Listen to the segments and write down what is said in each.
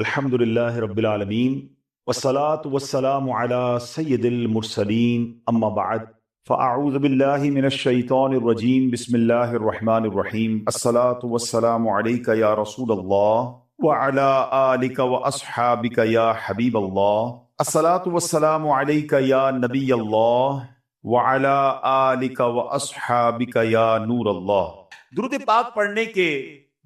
الحمد للہ رب العالمین والصلاة والسلام علی سید المرسلین اما بعد فاعوذ باللہ من الشیطان الرجیم بسم اللہ الرحمن الرحیم الصلاة والسلام علیک یا رسول اللہ وعلی آلک واصحابک یا حبیب اللہ الصلاة والسلام علیک یا نبی اللہ وعلی آلک واصحابک یا نور اللہ۔ درود پاک پڑھنے کے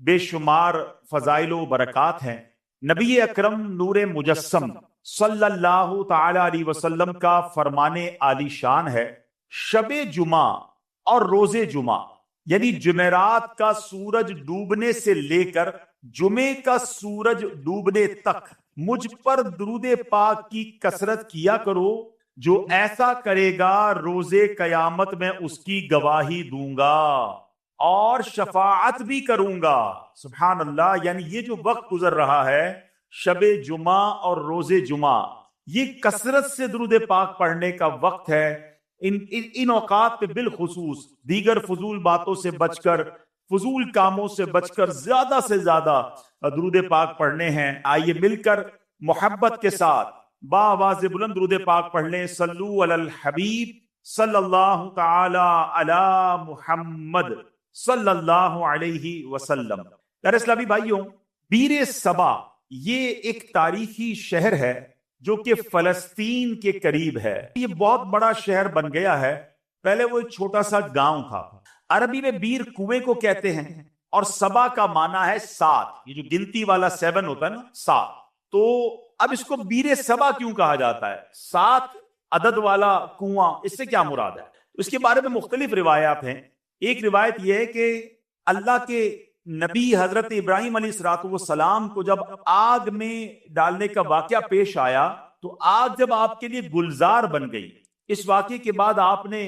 بے شمار فضائل و برکات ہیں۔ نبی اکرم نور مجسم صلی اللہ تعالی علیہ وسلم کا فرمان عالی شان ہے، شب جمعہ اور روز جمعہ یعنی جمعرات کا سورج ڈوبنے سے لے کر جمعے کا سورج ڈوبنے تک مجھ پر درود پاک کی کثرت کیا کرو، جو ایسا کرے گا روز قیامت میں اس کی گواہی دوں گا اور شفاعت بھی کروں گا۔ سبحان اللہ، یعنی یہ جو وقت گزر رہا ہے شب جمعہ اور روز جمعہ، یہ کثرت سے درود پاک پڑھنے کا وقت ہے۔ ان اوقات پہ بالخصوص دیگر فضول باتوں سے بچ کر، فضول کاموں سے بچ کر زیادہ سے زیادہ درود پاک پڑھنے ہیں۔ آئیے مل کر محبت کے ساتھ بآواز بلند درود پاک پڑھ لیں۔ صلو علی الحبیب صلی اللہ تعالی علی محمد صلی اللہ علیہ وسلم۔ پیارے اسلامی بھائیوں، بیر صبا یہ ایک تاریخی شہر ہے جو کہ فلسطین کے قریب ہے۔ یہ بہت بڑا شہر بن گیا ہے، پہلے وہ ایک چھوٹا سا گاؤں تھا۔ عربی میں بیر کنویں کو کہتے ہیں، اور صبا کا معنی ہے 7، یہ جو گنتی والا 7 ہوتا ہے نا، 7۔ تو اب اس کو بیر صبا کیوں کہا جاتا ہے؟ 7 عدد والا کنواں، اس سے کیا مراد ہے؟ اس کے بارے میں مختلف روایات ہیں۔ ایک روایت یہ ہے کہ اللہ کے نبی حضرت ابراہیم علیہ السلام کو جب آگ میں ڈالنے کا واقعہ پیش آیا تو آگ جب آپ کے لیے گلزار بن گئی، اس واقعے کے بعد آپ نے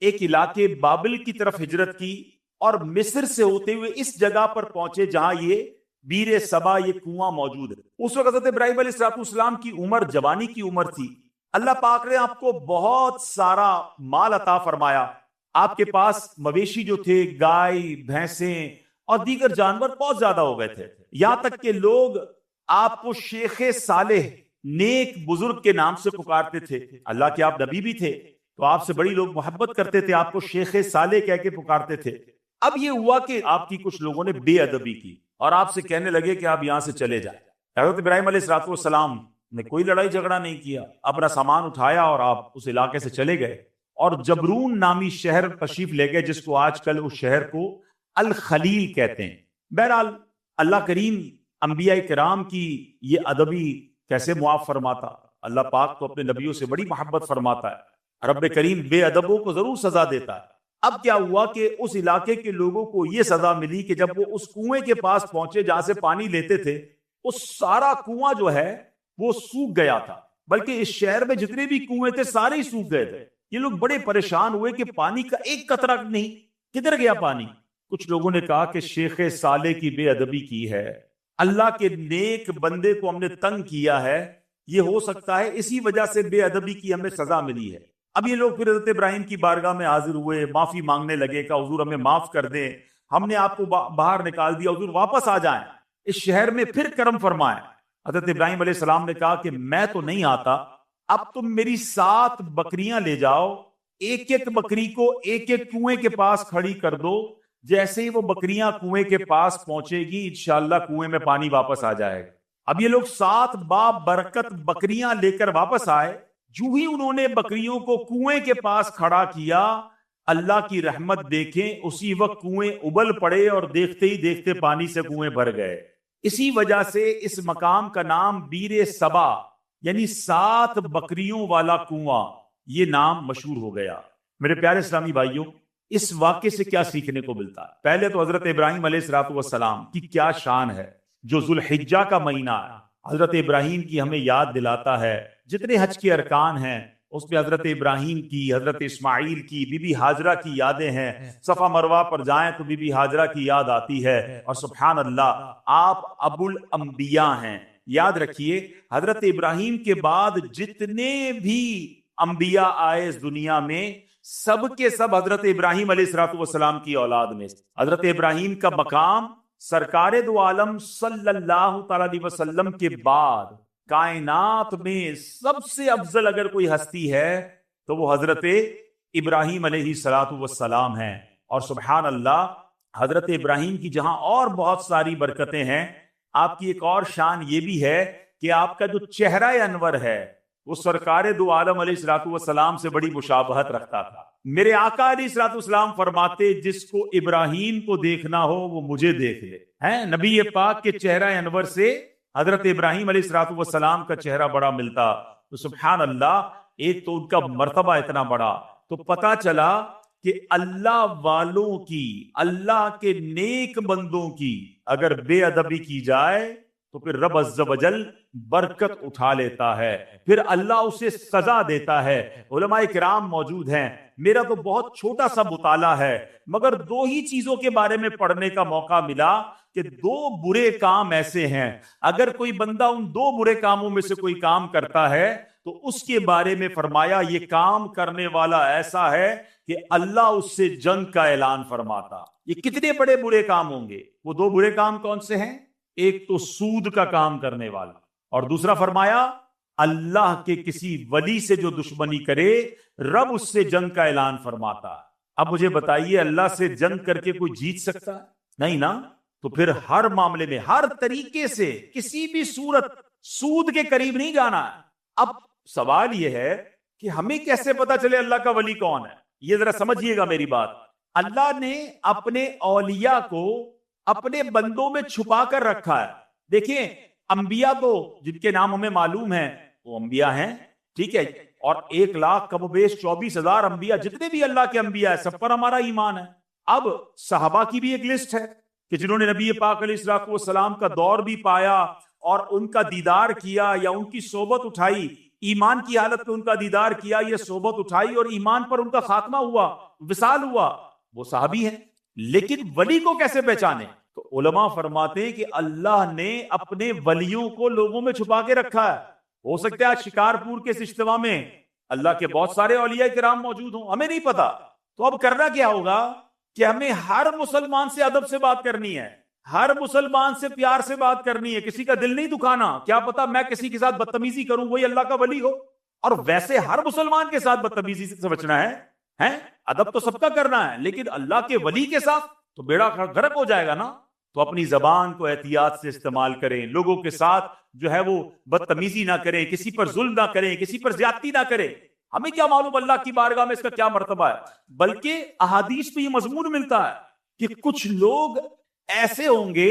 ایک علاقے بابل کی طرف ہجرت کی اور مصر سے ہوتے ہوئے اس جگہ پر پہنچے جہاں یہ بیر صبا، یہ کنواں موجود ہے۔ اس وقت حضرت ابراہیم علیہ السلام کی عمر جوانی کی عمر تھی۔ اللہ پاک نے آپ کو بہت سارا مال عطا فرمایا۔ آپ کے پاس مویشی جو تھے، گائے، بھینسیں اور دیگر جانور بہت زیادہ ہو گئے تھے، یہاں تک کہ لوگ آپ کو شیخ صالح، نیک بزرگ کے نام سے پکارتے تھے۔ اللہ کے آپ نبی بھی تھے تو آپ سے بڑی لوگ محبت کرتے تھے، آپ کو شیخ صالح کہہ کے پکارتے تھے۔ اب یہ ہوا کہ آپ کی کچھ لوگوں نے بے ادبی کی اور آپ سے کہنے لگے کہ آپ یہاں سے چلے جائیں۔ حضرت ابراہیم علیہ السلام نے کوئی لڑائی جھگڑا نہیں کیا، اپنا سامان اٹھایا اور آپ اس علاقے سے چلے گئے اور جبرون نامی شہر تشریف لے گئے، جس کو آج کل اس شہر کو الخلیل کہتے ہیں۔ بہرحال اللہ کریم انبیاء کرام کی یہ ادبی کیسے معاف فرماتا؟ اللہ پاک تو اپنے نبیوں سے بڑی محبت فرماتا ہے، رب کریم بے ادبوں کو ضرور سزا دیتا ہے۔ اب کیا ہوا کہ اس علاقے کے لوگوں کو یہ سزا ملی کہ جب وہ اس کنویں کے پاس پہنچے جہاں سے پانی لیتے تھے، وہ سارا کنواں جو ہے وہ سوکھ گیا تھا، بلکہ اس شہر میں جتنے بھی کنویں تھے سارے ہی سوکھ گئے تھے۔ یہ لوگ بڑے پریشان ہوئے کہ پانی کا ایک قطرہ نہیں، کدھر گیا پانی؟ کچھ لوگوں نے کہا کہ شیخ صالح کی بے ادبی کی ہے، اللہ کے نیک بندے کو ہم نے تنگ کیا ہے، یہ ہو سکتا ہے اسی وجہ سے بے ادبی کی ہمیں سزا ملی ہے۔ اب یہ لوگ پھر حضرت ابراہیم کی بارگاہ میں حاضر ہوئے، معافی مانگنے لگے کہ حضور ہمیں معاف کر دیں، ہم نے آپ کو باہر نکال دیا، حضور واپس آ جائیں، اس شہر میں پھر کرم فرمائیں۔ حضرت ابراہیم علیہ السلام نے کہا کہ میں تو نہیں آتا، اب تم میری 7 بکریاں لے جاؤ، ایک ایک بکری کو ایک ایک کنویں کے پاس کھڑی کر دو، جیسے ہی وہ بکریاں کنویں کے پاس پہنچے گی انشاءاللہ کنویں میں پانی واپس آ جائے گا۔ اب یہ لوگ 7 برکت بکریاں لے کر واپس آئے، جو ہی انہوں نے بکریوں کو کنویں کے پاس کھڑا کیا، اللہ کی رحمت دیکھیں، اسی وقت کنویں ابل پڑے اور دیکھتے ہی دیکھتے پانی سے کنویں بھر گئے۔ اسی وجہ سے اس مقام کا نام بیر صبا یعنی 7 بکریوں والا کنواں، یہ نام مشہور ہو گیا۔ میرے پیارے اسلامی بھائیوں، اس واقعے سے کیا سیکھنے کو ملتا ہے؟ پہلے تو حضرت ابراہیم علیہ السلام کی کیا شان ہے، جو ذوالحجہ کا مہینہ ہے، حضرت ابراہیم کی ہمیں یاد دلاتا ہے۔ جتنے حج کے ارکان ہیں اس میں حضرت ابراہیم کی، حضرت اسماعیل کی، بی بی ہاجرہ کی یادیں ہیں۔ صفا مروہ پر جائیں تو بی بی ہاجرہ کی یاد آتی ہے، اور سبحان اللہ آپ ابو الانبیاء ہیں۔ یاد رکھیے حضرت ابراہیم کے بعد جتنے بھی انبیاء آئے اس دنیا میں، سب کے سب حضرت ابراہیم علیہ السلام کی اولاد میں۔ حضرت ابراہیم کا مقام سرکار دو عالم صلی اللہ تعالی علیہ وسلم کے بعد کائنات میں سب سے افضل اگر کوئی ہستی ہے تو وہ حضرت ابراہیم علیہ الصلوۃ والسلام ہیں. اور سبحان اللہ، حضرت ابراہیم کی جہاں اور بہت ساری برکتیں ہیں، آپ کی ایک اور شان یہ بھی ہے کہ آپ کا جو چہرہ انور ہے وہ سرکار دو عالم علیہ الصلوۃ والسلام سے بڑی مشابہت رکھتا تھا. میرے آقا علیہ الصلوۃ والسلام فرماتے جس کو ابراہیم کو دیکھنا ہو وہ مجھے دیکھ لے. ہیں نبی پاک کے چہرہ انور سے حضرت ابراہیم علیہ الصلوۃ والسلام کا چہرہ بڑا ملتا. تو سبحان اللہ، ایک تو ان کا مرتبہ اتنا بڑا. تو پتا چلا کہ اللہ والوں کی، اللہ کے نیک بندوں کی اگر بے ادبی کی جائے تو پھر رب عز و جل برکت اٹھا لیتا ہے، پھر اللہ اسے سزا دیتا ہے. علماء کرام موجود ہیں، میرا تو بہت چھوٹا سا مطالعہ ہے مگر دو ہی چیزوں کے بارے میں پڑھنے کا موقع ملا کہ دو برے کام ایسے ہیں اگر کوئی بندہ ان دو برے کاموں میں سے کوئی کام کرتا ہے تو اس کے بارے میں فرمایا یہ کام کرنے والا ایسا ہے کہ اللہ اس سے جنگ کا اعلان فرماتا. یہ کتنے بڑے برے کام ہوں گے؟ وہ دو برے کام کون سے ہیں؟ ایک تو سود کا کام کرنے والا، اور دوسرا فرمایا اللہ کے کسی ولی سے جو دشمنی کرے رب اس سے جنگ کا اعلان فرماتا. اب مجھے بتائیے اللہ سے جنگ کر کے کوئی جیت سکتا ہے؟ نہیں نا. تو پھر ہر معاملے میں ہر طریقے سے کسی بھی صورت سود کے قریب نہیں جانا ہے. اب سوال یہ ہے کہ ہمیں کیسے پتا چلے اللہ کا ولی کون ہے؟ یہ ذرا سمجھیے گا میری بات. اللہ نے اپنے اولیاء کو اپنے بندوں میں چھپا کر رکھا ہے. دیکھیں انبیاء تو جن کے نام ہمیں معلوم ہیں وہ انبیاء ہیں، ٹھیک ہے، اور 1,00,000 کم و بیش 24,000 انبیاء جتنے بھی اللہ کے انبیاء ہیں سب پر ہمارا ایمان ہے. اب صحابہ کی بھی ایک لسٹ ہے کہ جنہوں نے نبی پاک علیہ الصلوۃ والسلام کا دور بھی پایا اور ان کا دیدار کیا یا ان کی صحبت اٹھائی، ایمان کی حالت میں ان کا دیدار کیا، یہ صحبت اٹھائی اور ایمان پر ان کا خاتمہ ہوا، وصال ہوا، وہ صحابی ہیں. لیکن ولی کو کیسے پہچانے؟ تو علماء فرماتے ہیں کہ اللہ نے اپنے ولیوں کو لوگوں میں چھپا کے رکھا ہے. ہو سکتا ہے آج شکارپور کے اس اجتماع میں اللہ کے بہت سارے اولیاء کرام موجود ہوں، ہمیں نہیں پتا. تو اب کرنا کیا ہوگا کہ ہمیں ہر مسلمان سے ادب سے بات کرنی ہے، ہر مسلمان سے پیار سے بات کرنی ہے، کسی کا دل نہیں دکھانا. کیا پتا میں کسی کے ساتھ بدتمیزی کروں وہی اللہ کا ولی ہو. اور ویسے ہر مسلمان کے ساتھ بدتمیزی سے بچنا ہے، ادب تو سب کا کرنا ہے، لیکن اللہ کے ولی کے ساتھ تو بیڑا غرق ہو جائے گا نا. تو اپنی زبان کو احتیاط سے استعمال کریں، لوگوں کے ساتھ جو ہے وہ بدتمیزی نہ کریں، کسی پر ظلم نہ کریں، کسی پر زیادتی نہ کریں. ہمیں کیا معلوم اللہ کی بارگاہ میں اس کا کیا مرتبہ ہے. بلکہ احادیث میں یہ مضمون ملتا ہے کہ کچھ لوگ ایسے ہوں گے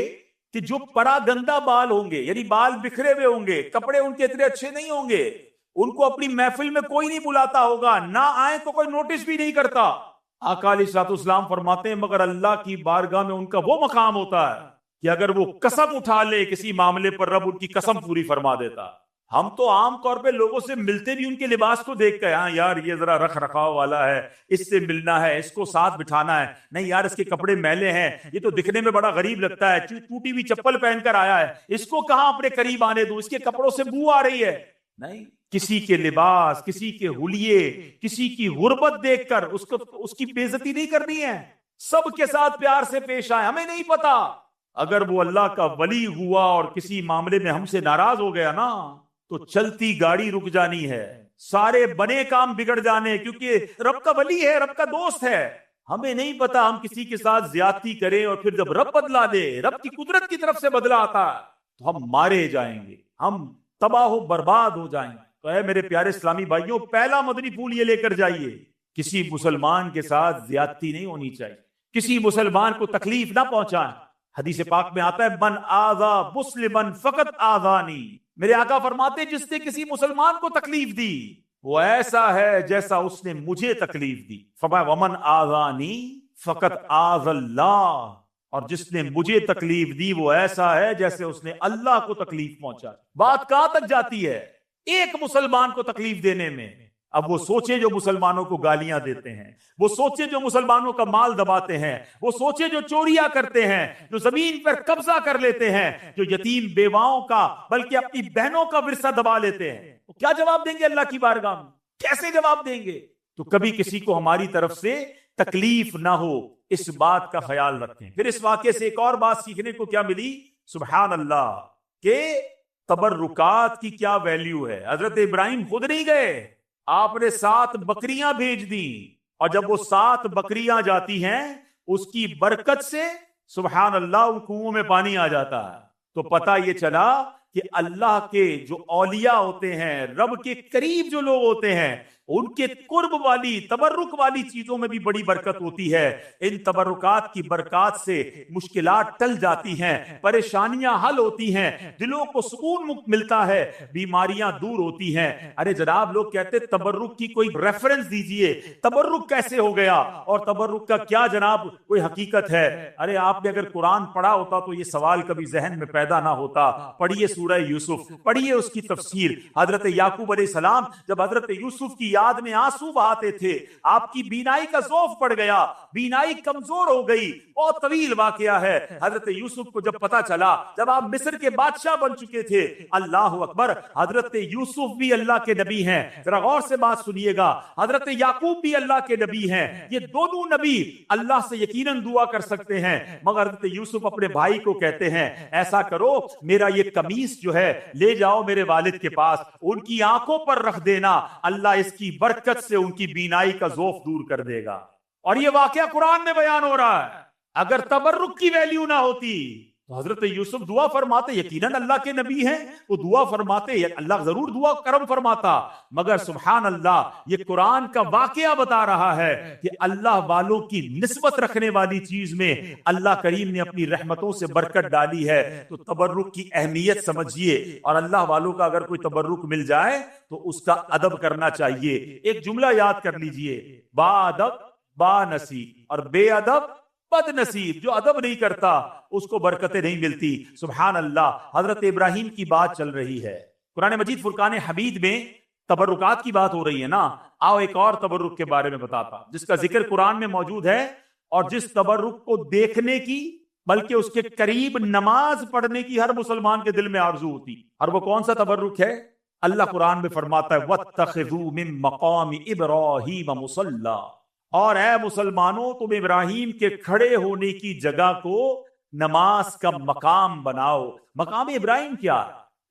کہ جو پرا گندا بال ہوں گے، یعنی بال بکھرے ہوئے ہوں گے، کپڑے ان کے اتنے اچھے نہیں ہوں گے، ان کو اپنی محفل میں کوئی نہیں بلاتا ہوگا، نہ آئے تو کوئی نوٹس بھی نہیں کرتا. آقا علیہ الصلوۃ والسلام فرماتے ہیں مگر اللہ کی بارگاہ میں ان کا وہ مقام ہوتا ہے کہ اگر وہ قسم اٹھا لے کسی معاملے پر رب ان کی قسم پوری فرما دیتا. ہم تو عام طور پہ لوگوں سے ملتے بھی ان کے لباس کو دیکھ کر، ہاں یار یہ ذرا رکھ رکھاؤ والا ہے، اس سے ملنا ہے، اس کو ساتھ بٹھانا ہے، نہیں یار اس کے کپڑے میلے ہیں، یہ تو دکھنے میں بڑا غریب لگتا ہے، ٹوٹی ہوئی چپل پہن کر آیا ہے، اس کو کہاں اپنے قریب آنے دوں، اس کے کپڑوں سے بو آ رہی ہے. نہیں، کسی کے لباس، کسی کے حلیے، کسی کی غربت دیکھ کر اس کی بے عزتی نہیں کرنی ہے. سب کے ساتھ پیار سے پیش آئے. ہمیں نہیں پتا اگر وہ اللہ کا ولی ہوا اور کسی معاملے میں ہم سے ناراض ہو گیا نا تو چلتی گاڑی رک جانی ہے، سارے بنے کام بگڑ جانے، کیونکہ رب کا ولی ہے، رب کا دوست ہے. ہمیں نہیں پتا ہم کسی کے ساتھ زیادتی کریں اور پھر جب رب بدلا دے، رب کی قدرت کی طرف سے بدلا آتا تو ہم مارے جائیں گے، ہم تباہ و برباد ہو جائیں گے. تو اے میرے پیارے اسلامی بھائیوں، پہلا مدنی پھول یہ لے کر جائیے، کسی مسلمان کے ساتھ زیادتی نہیں ہونی چاہیے، کسی مسلمان کو تکلیف نہ پہنچائیں. حدیث پاک میں آتا ہے من آذا مسلمن فقط آذانی. میرے آقا فرماتے جس نے کسی مسلمان کو تکلیف دی وہ ایسا ہے جیسا اس نے مجھے تکلیف دی. فرمایا ومن آذانی فقط آذ اللہ، اور جس نے مجھے تکلیف دی وہ ایسا ہے جیسے اس نے اللہ کو تکلیف پہنچا. بات کہاں تک جاتی ہے ایک مسلمان کو تکلیف دینے میں. اب وہ سوچے جو مسلمانوں کو گالیاں دیتے ہیں، وہ سوچے جو مسلمانوں کا مال دباتے ہیں، وہ سوچے جو چوریاں کرتے ہیں، جو زمین پر قبضہ کر لیتے ہیں، جو یتیم بیواؤں کا بلکہ اپنی بہنوں کا ورثہ دبا لیتے ہیں، وہ کیا جواب دیں گے اللہ کی بارگاہ میں؟ کیسے جواب دیں گے؟ تو کبھی کسی کو ہماری طرف سے تکلیف نہ ہو، اس بات کا خیال رکھیں۔ پھر اس واقعے سے ایک اور بات سیکھنے کو کیا ملی؟ سبحان اللہ، کہ تبرکات کی کیا ویلیو ہے۔ حضرت ابراہیم خود نہیں گئے، آپ نے 7 بکریاں بھیج دی، اور جب وہ 7 بکریاں جاتی ہیں اس کی برکت سے سبحان اللہ ان کنووں میں پانی آ جاتا ہے۔ تو پتہ یہ چلا کہ اللہ کے جو اولیاء ہوتے ہیں، رب کے قریب جو لوگ ہوتے ہیں، ان کے قرب والی تبرک والی چیزوں میں بھی بڑی برکت ہوتی ہے۔ ان تبرکات کی برکات سے مشکلات ٹل جاتی ہیں، پریشانیاں حل ہوتی ہیں، دلوں کو سکون ملتا ہے، بیماریاں دور ہوتی ہیں۔ ارے جناب، لوگ کہتے تبرک کی کوئی ریفرنس دیجئے، تبرک کیسے ہو گیا اور تبرک کا کیا جناب کوئی حقیقت ہے؟ ارے آپ نے اگر قرآن پڑھا ہوتا تو یہ سوال کبھی ذہن میں پیدا نہ ہوتا۔ پڑھیے سورہ یوسف، پڑھیے اس کی تفسیر۔ حضرت یعقوب علیہ السلام جب حضرت یوسف کی یاد میں آنسو بہاتے تھے، آپ کی بینائی کا ضعف پڑ گیا، بینائی کمزور ہو گئی، بہت طویل واقعہ ہے۔ حضرت یوسف کو جب پتا چلا، جب آپ مصر کے بادشاہ بن چکے تھے، اللہ اکبر، حضرت یوسف بھی اللہ کے نبی ہیں، ذرا غور سے بات سنیے گا، حضرت یعقوب بھی اللہ کے نبی ہیں، یہ دونوں نبی اللہ سے یقیناً دعا کر سکتے ہیں، مگر حضرت یوسف اپنے بھائی کو کہتے ہیں ایسا کرو، میرا یہ قمیص جو ہے لے جاؤ میرے والد کے پاس، ان کی آنکھوں پر رکھ دینا، اللہ اس کی برکت سے ان کی بینائی کا ضعف دور کر دے گا۔ اور یہ واقعہ قرآن میں بیان ہو رہا ہے۔ اگر تبرک کی ویلیو نہ ہوتی تو حضرت یوسف دعا فرماتے، یقیناً اللہ کے نبی ہیں، وہ دعا فرماتے، اللہ ضرور دعا کرم فرماتا، مگر سبحان اللہ، یہ قرآن کا واقعہ بتا رہا ہے کہ اللہ والوں کی نسبت رکھنے والی چیز میں اللہ کریم نے اپنی رحمتوں سے برکت ڈالی ہے۔ تو تبرک کی اہمیت سمجھیے، اور اللہ والوں کا اگر کوئی تبرک مل جائے تو اس کا ادب کرنا چاہیے۔ ایک جملہ یاد کر لیجئے، با ادب با نصیب، اور بے ادب بد نصیب۔ جو ادب نہیں کرتا اس کو برکتیں نہیں ملتی۔ سبحان اللہ، حضرت ابراہیم کی بات چل رہی ہے، قرآن مجید فرقان حمید میں تبرکات کی بات ہو رہی ہے نا۔ آؤ ایک اور تبرک کے بارے میں بتاتا جس کا ذکر قرآن میں موجود ہے، اور جس تبرک کو دیکھنے کی بلکہ اس کے قریب نماز پڑھنے کی ہر مسلمان کے دل میں آرزو ہوتی۔ اور وہ کون سا تبرک ہے؟ اللہ قرآن میں فرماتا ہے وَاتَّخِذُوا مِن مَّقَامِ إِبْرَاهِيمَ مُصَلًّى، اور اے مسلمانوں تم ابراہیم کے کھڑے ہونے کی جگہ کو نماز کا مقام بناؤ۔ مقام ابراہیم کیا؟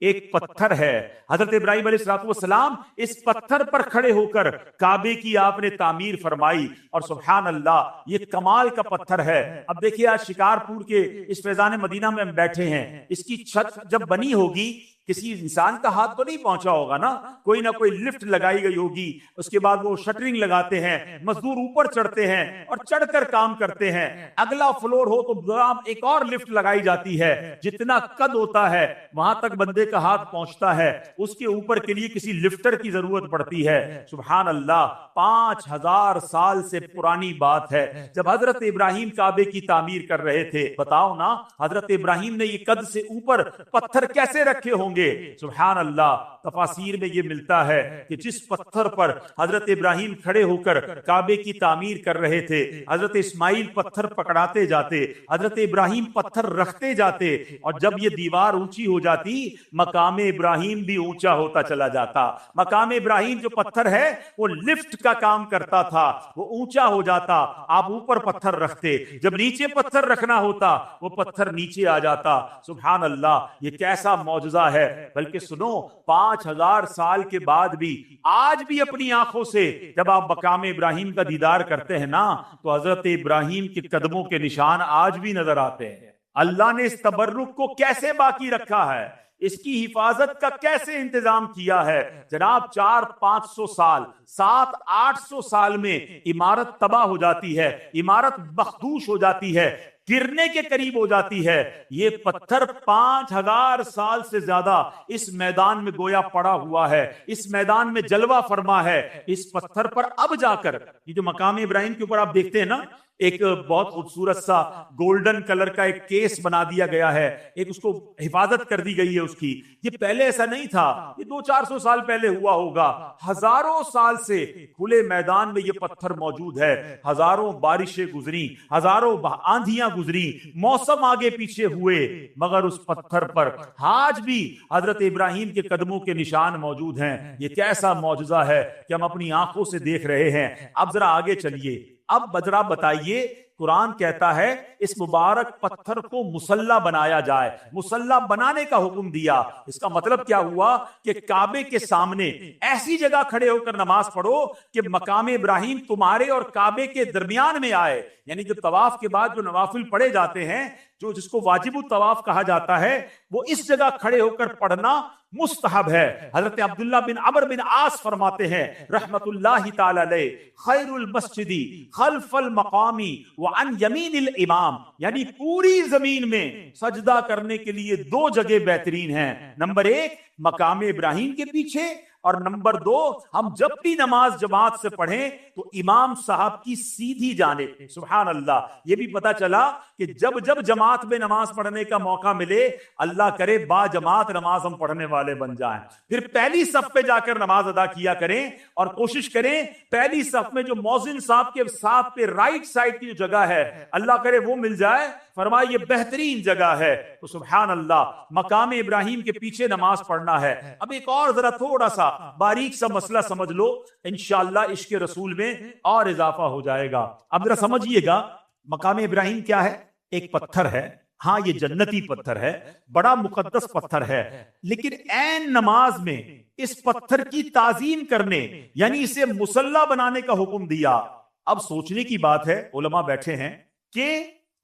ایک پتھر ہے، حضرت ابراہیم علیہ السلام اس پتھر پر کھڑے ہو کر کعبے کی آپ نے تعمیر فرمائی، اور سبحان اللہ یہ کمال کا پتھر ہے۔ اب دیکھیے آج شکارپور کے اس فیضان مدینہ میں ہم بیٹھے ہیں، اس کی چھت جب بنی ہوگی کسی انسان کا ہاتھ تو نہیں پہنچا ہوگا نا، کوئی نہ کوئی لفٹ لگائی گئی ہوگی، اس کے بعد وہ شٹرنگ لگاتے ہیں، مزدور اوپر چڑھتے ہیں اور چڑھ کر کام کرتے ہیں، اگلا فلور ہو تو ایک اور لفٹ لگائی جاتی ہے، جتنا قد ہوتا ہے وہاں تک بندے کا ہاتھ پہنچتا ہے، اس کے اوپر کے لیے کسی لفٹر کی ضرورت پڑتی ہے۔ سبحان اللہ، 5000 سال سے پرانی بات ہے، جب حضرت ابراہیم کعبے کی تعمیر کر رہے تھے، بتاؤ نا حضرت ابراہیم نے یہ قد سے اوپر پتھر کیسے رکھے ہوں گے؟ سبحان اللہ، تفاسیر میں یہ ملتا ہے کہ جس پتھر پر حضرت ابراہیم کھڑے ہو کر کعبے کی تعمیر کر رہے تھے، حضرت اسماعیل پتھر پکڑاتے جاتے، حضرت ابراہیم پتھر رکھتے جاتے، اور جب یہ دیوار اونچی ہو جاتی مقام ابراہیم بھی اونچا ہوتا چلا جاتا۔ مقام ابراہیم جو پتھر ہے وہ لفٹ کا کام کرتا تھا، وہ اونچا ہو جاتا، آپ اوپر پتھر رکھتے، جب نیچے پتھر رکھنا ہوتا وہ پتھر نیچے آ جاتا۔ سبحان اللہ، یہ کیسا معجزہ ہے۔ بلکہ سنو، 5000 سال کے بعد بھی آج بھی اپنی آنکھوں سے جب آپ مقام ابراہیم کا دیدار کرتے ہیں نا تو حضرت ابراہیم کے قدموں کے نشان آج بھی نظر آتے ہیں۔ اللہ نے اس تبرک کو کیسے باقی رکھا ہے، اس کی حفاظت کا کیسے انتظام کیا ہے۔ جناب 400-500 سال 700-800 سال میں عمارت تباہ ہو جاتی ہے، عمارت مخدوش ہو جاتی ہے، گرنے کے قریب ہو جاتی ہے، یہ پتھر 5000 سال سے زیادہ اس میدان میں گویا پڑا ہوا ہے، اس میدان میں جلوہ فرما ہے۔ اس پتھر پر اب جا کر یہ جو مقام ابراہیم کے اوپر آپ دیکھتے ہیں نا، ایک بہت خوبصورت سا گولڈن کلر کا ایک کیس بنا دیا گیا ہے، ایک اس کو حفاظت کر دی گئی ہے اس کی۔ یہ پہلے ایسا نہیں تھا، یہ 200-400 سال پہلے ہوا ہوگا، ہزاروں سال سے کھلے میدان میں یہ پتھر موجود ہے۔ ہزاروں بارشیں گزری، ہزاروں آندھیاں گزری، موسم آگے پیچھے ہوئے، مگر اس پتھر پر آج بھی حضرت ابراہیم کے قدموں کے نشان موجود ہیں۔ یہ کیسا معجزہ ہے کہ ہم اپنی آنکھوں سے دیکھ رہے ہیں۔ اب ذرا آگے چلیے، اب بجرا بتائیے، قرآن کہتا ہے اس مبارک پتھر کو مصلی بنایا جائے، مصلی بنانے کا حکم دیا۔ اس کا مطلب کیا ہوا کہ کعبے کے سامنے ایسی جگہ کھڑے ہو کر نماز پڑھو کہ مقام ابراہیم تمہارے اور کعبے کے درمیان میں آئے، یعنی جو طواف کے بعد جو نوافل پڑھے جاتے ہیں، جو جس کو واجب الطواف کہا جاتا ہے، وہ اس جگہ کھڑے ہو کر پڑھنا مستحب ہے۔ حضرت عبداللہ بن عمرو بن عاص فرماتے ہیں رحمت اللہ تعالی علیہ، خیر المسجد خلف المقام وعن یمین الامام، یعنی پوری زمین میں سجدہ کرنے کے لیے دو جگہ بہترین ہیں، نمبر ایک مقام ابراہیم کے پیچھے، اور نمبر دو ہم جب بھی نماز جماعت سے پڑھیں تو امام صاحب کی سیدھی جانب۔ سبحان اللہ، یہ بھی پتا چلا کہ جب جب جماعت میں نماز پڑھنے کا موقع ملے، اللہ کرے با جماعت نماز ہم پڑھنے والے بن جائیں، پھر پہلی صف پہ جا کر نماز ادا کیا کریں، اور کوشش کریں پہلی صف میں جو مؤذن صاحب کے ساتھ پہ رائٹ سائڈ کی جو جگہ ہے، اللہ کرے وہ مل جائے، فرمائے یہ بہترین جگہ ہے۔ تو سبحان اللہ، مقام ابراہیم کے پیچھے نماز پڑھنا ہے۔ اب ایک اور ذرا تھوڑا سا باریک سا مسئلہ سمجھ لو، انشاءاللہ عشق رسول میں اور اضافہ ہو جائے گا۔ اب ذرا سمجھیے گا، مقام ابراہیم کیا ہے؟ ایک پتھر ہے، ہاں یہ جنتی پتھر ہے، بڑا مقدس پتھر ہے، لیکن عین نماز میں اس پتھر کی تعظیم کرنے، یعنی اسے مصلی بنانے کا حکم دیا۔ اب سوچنے کی بات ہے، علماء بیٹھے ہیں کہ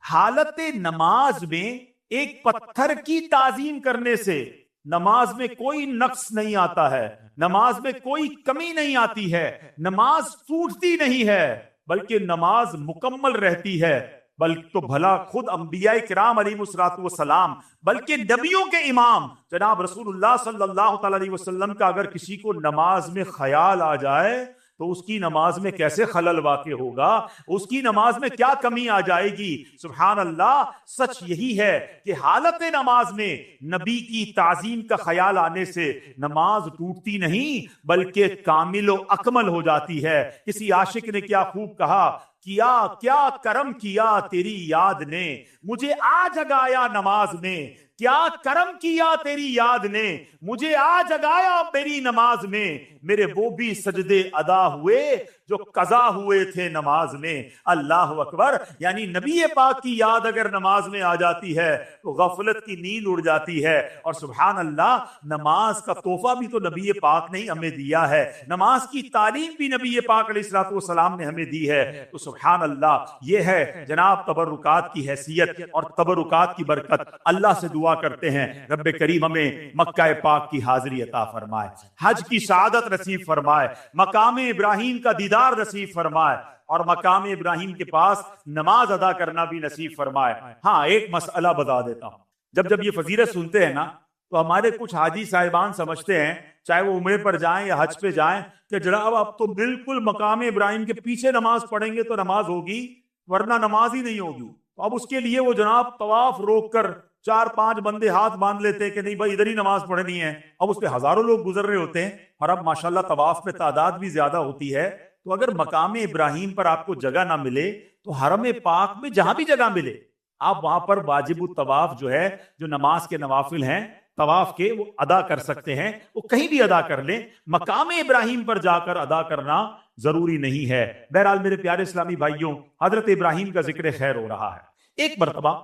حالت نماز میں ایک پتھر کی تعظیم کرنے سے نماز میں کوئی نقص نہیں آتا ہے، نماز میں کوئی کمی نہیں آتی ہے، نماز ٹوٹتی نہیں ہے، بلکہ نماز مکمل رہتی ہے۔ بلکہ تو بھلا خود انبیاء کرام علیہ الصلوۃ والسلام، بلکہ نبیوں کے امام جناب رسول اللہ صلی اللہ تعالی علیہ وسلم کا اگر کسی کو نماز میں خیال آ جائے تو اس کی نماز میں کیسے خلل واقع ہوگا، اس کی نماز میں کیا کمی آ جائے گی۔ سبحان اللہ، سچ یہی ہے کہ حالت نماز میں نبی کی تعظیم کا خیال آنے سے نماز ٹوٹتی نہیں بلکہ کامل و اکمل ہو جاتی ہے۔ کسی عاشق نے کیا خوب کہا، کیا کرم کیا تیری یاد نے مجھے آ جگایا نماز میں، کیا کرم کیا تیری یاد نے مجھے آ جگایا میری نماز میں، میرے وہ بھی سجدے ادا ہوئے جو قضا ہوئے تھے نماز میں۔ اللہ اکبر، یعنی نبی پاک کی یاد اگر نماز میں آ جاتی ہے تو غفلت کی نیند اڑ جاتی ہے۔ اور سبحان اللہ، نماز کا تحفہ بھی تو نبی پاک نے ہمیں دیا ہے، نماز کی تعلیم بھی نبی پاک علیہ الصلوۃ والسلام نے ہمیں دی ہے۔ تو سبحان اللہ، یہ ہے جناب تبرکات کی حیثیت اور تبرکات کی برکت۔ اللہ سے دعا کرتے ہیں رب کریم ہمیں مکہ پاک کی حاضری عطا فرمائے، حج کی سعادت نصیب فرمائے، مقام ابراہیم کا دیدار نصیب فرمائے، اور مقام ابراہیم کے پاس نماز ادا کرنا بھی نصیب فرمائے۔ ہاں، ایک مسئلہ بتا دیتا ہوں، جب یہ فضیلت سنتے ہیں نا تو ہمارے کچھ حاجی صاحبان سمجھتے ہیں، چاہے وہ عمرے پر جائیں یا حج پہ جائیں، کہ جناب آپ تو بالکل مقام ابراہیم کے پیچھے نماز پڑھیں گے تو نماز ہوگی، ورنہ نماز ہی نہیں ہوگی۔ تو اب اس کے لیے وہ جناب طواف روک کر 4-5 بندے ہاتھ باندھ لیتے کہ نہیں بھائی ادھر ہی نماز پڑھنی ہے۔ اب اس پہ ہزاروں لوگ گزر رہے ہوتے ہیں، اور اب ماشاءاللہ طواف میں تعداد بھی زیادہ ہوتی ہے، تو اگر مقام ابراہیم پر آپ کو جگہ نہ ملے تو حرم پاک میں جہاں بھی جگہ ملے آپ وہاں پر واجب الطواف جو ہے، جو نماز کے نوافل ہیں طواف کے، وہ ادا کر سکتے ہیں، وہ کہیں بھی ادا کر لیں، مقام ابراہیم پر جا کر ادا کرنا ضروری نہیں ہے۔ بہرحال میرے پیارے اسلامی بھائیوں، حضرت ابراہیم کا ذکر خیر ہو رہا ہے۔ ایک مرتبہ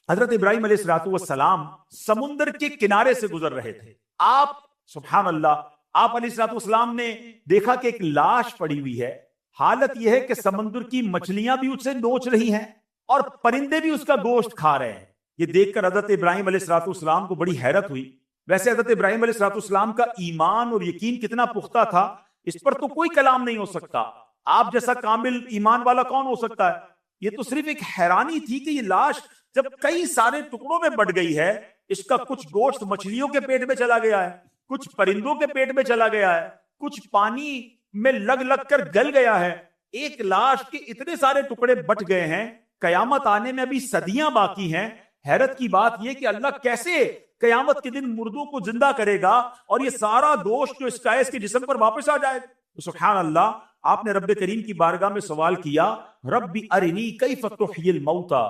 حضرت ابراہیم علیہ الصلوۃ والسلام سمندر کے کنارے سے گزر رہے تھے۔ آپ سبحان اللہ، آپ علیہ الصلوۃ والسلام نے دیکھا کہ ایک لاش پڑی ہوئی ہے۔ حالت یہ ہے کہ سمندر کی مچھلیاں بھی اس سے نوچ رہی ہیں اور پرندے بھی اس کا گوشت کھا رہے ہیں۔ یہ دیکھ کر حضرت ابراہیم علیہ الصلوۃ والسلام کو بڑی حیرت ہوئی۔ ویسے حضرت ابراہیم علیہ الصلوۃ والسلام کا ایمان اور یقین کتنا پختہ تھا، اس پر تو کوئی کلام نہیں ہو سکتا۔ آپ جیسا کامل ایمان والا کون ہو سکتا ہے؟ یہ تو صرف ایک حیرانی تھی کہ یہ لاش جب کئی سارے ٹکڑوں میں بٹ گئی ہے، اس کا کچھ گوشت مچھلیوں کے پیٹ میں چلا گیا ہے، کچھ پرندوں کے پیٹ میں چلا گیا ہے، کچھ پانی میں لگ کر گل گیا ہے، ایک لاش کے اتنے سارے ٹکڑے بٹ گئے ہیں، قیامت آنے میں ابھی صدیاں باقی ہیں۔ حیرت کی بات یہ کہ اللہ کیسے قیامت کے دن مردوں کو زندہ کرے گا اور یہ سارا گوشت جو اس کے جسم پر واپس آ جائے۔ سبحان اللہ، آپ نے رب کریم کی بارگاہ میں سوال کیا، رب ارنی کیف تحیی الموتى،